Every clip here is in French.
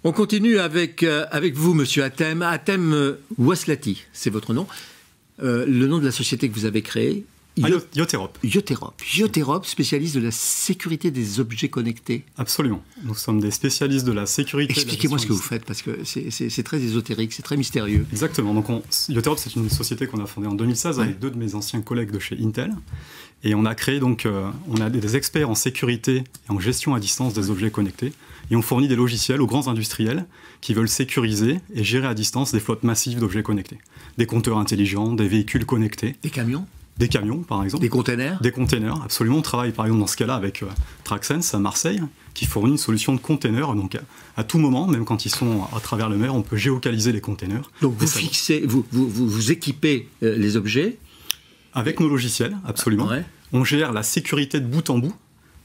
On continue avec vous, monsieur Hatem Ouaslati, c'est votre nom. Le nom de la société que vous avez créée. Yoterop. Yoterop, spécialiste de la sécurité des objets connectés. Absolument. Nous sommes des spécialistes de la sécurité. Expliquez-moi ce que vous faites, parce que c'est très ésotérique, c'est très mystérieux. Exactement. Donc Yoterop, c'est une société qu'on a fondée en 2016 avec 2 de mes anciens collègues de chez Intel. Et on a créé donc, on a des experts en sécurité et en gestion à distance des objets connectés. Et on fournit des logiciels aux grands industriels qui veulent sécuriser et gérer à distance des flottes massives d'objets connectés. Des compteurs intelligents, des véhicules connectés. Des camions ? Des camions, par exemple. Des containers ? Des containers, absolument. On travaille, par exemple, dans ce cas-là, avec Traxens à Marseille, qui fournit une solution de containers. Donc, à tout moment, même quand ils sont à travers le mer, on peut géolocaliser les containers. Donc, vous équipez les objets ? Avec nos logiciels, absolument. Ouais. On gère la sécurité de bout en bout.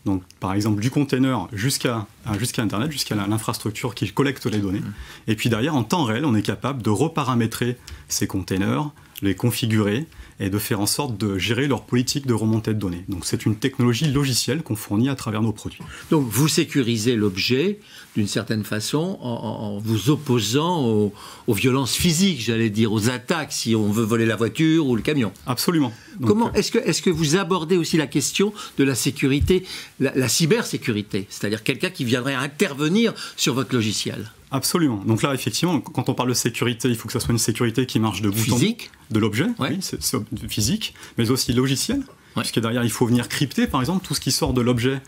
Donc, par exemple, du container jusqu'à Internet, jusqu'à l'infrastructure qui collecte les données. Et puis derrière, en temps réel, on est capable de reparamétrer ces containers, les configurer et de faire en sorte de gérer leur politique de remontée de données. Donc c'est une technologie logicielle qu'on fournit à travers nos produits. Donc vous sécurisez l'objet d'une certaine façon en vous opposant aux violences physiques, j'allais dire, aux attaques, si on veut voler la voiture ou le camion. Absolument. Donc, comment est-ce que vous abordez aussi la question de la sécurité, la cybersécurité, c'est-à-dire quelqu'un qui viendrait intervenir sur votre logiciel? Absolument. Donc là, effectivement, quand on parle de sécurité, il faut que ça soit une sécurité qui marche de bout en bout, de l'objet, oui, c'est physique, mais aussi logiciel, puisque derrière, il faut venir crypter, par exemple, tout ce qui sort de l'objet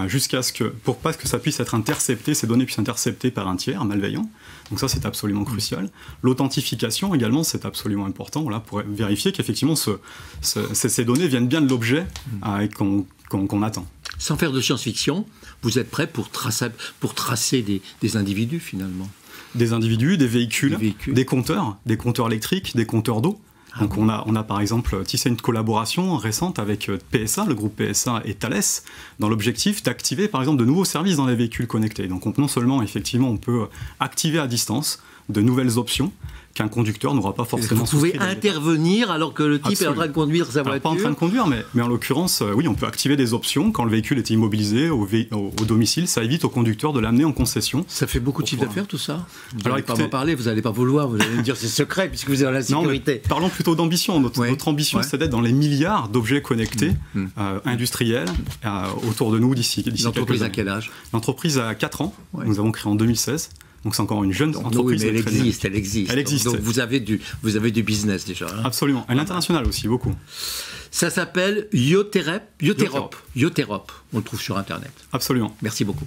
jusqu'à ce que, pour pas que ça puisse être intercepté, ces données puissent être interceptées par un tiers malveillant. Donc ça, c'est absolument crucial. L'authentification également, c'est absolument important, là, pour vérifier qu'effectivement, ces données viennent bien de l'objet qu'on attend. Sans faire de science-fiction, vous êtes prêt pour tracer des individus, finalement? Des individus, des véhicules, des compteurs électriques, des compteurs d'eau. Donc on a par exemple tissé une collaboration récente avec PSA, le groupe PSA et Thales, dans l'objectif d'activer par exemple de nouveaux services dans les véhicules connectés. Donc non seulement effectivement on peut activer à distance de nouvelles options qu'un conducteur n'aura pas forcément. Vous pouvez intervenir alors que le type est en train de conduire sa voiture. Pas en train de conduire, mais en l'occurrence, oui, on peut activer des options quand le véhicule est immobilisé au domicile. Ça évite au conducteur de l'amener en concession. Ça fait beaucoup de chiffre d'affaires tout ça? Vous n'allez pas m'en parler, vous n'allez pas vouloir, vous allez me dire c'est secret puisque vous êtes dans la sécurité. Non, parlons plutôt d'ambition. Notre ambition, c'est d'être dans les milliards d'objets connectés industriels autour de nous d'ici quelques années. L'entreprise à quel âge? L'entreprise a 4 ans. Nous avons créé en 2016. Donc c'est encore une jeune entreprise. Oui, mais elle existe. Donc vous avez du business déjà. Hein. Absolument. À l'international aussi, beaucoup. Ça s'appelle Yoterop. On le trouve sur Internet. Absolument. Merci beaucoup.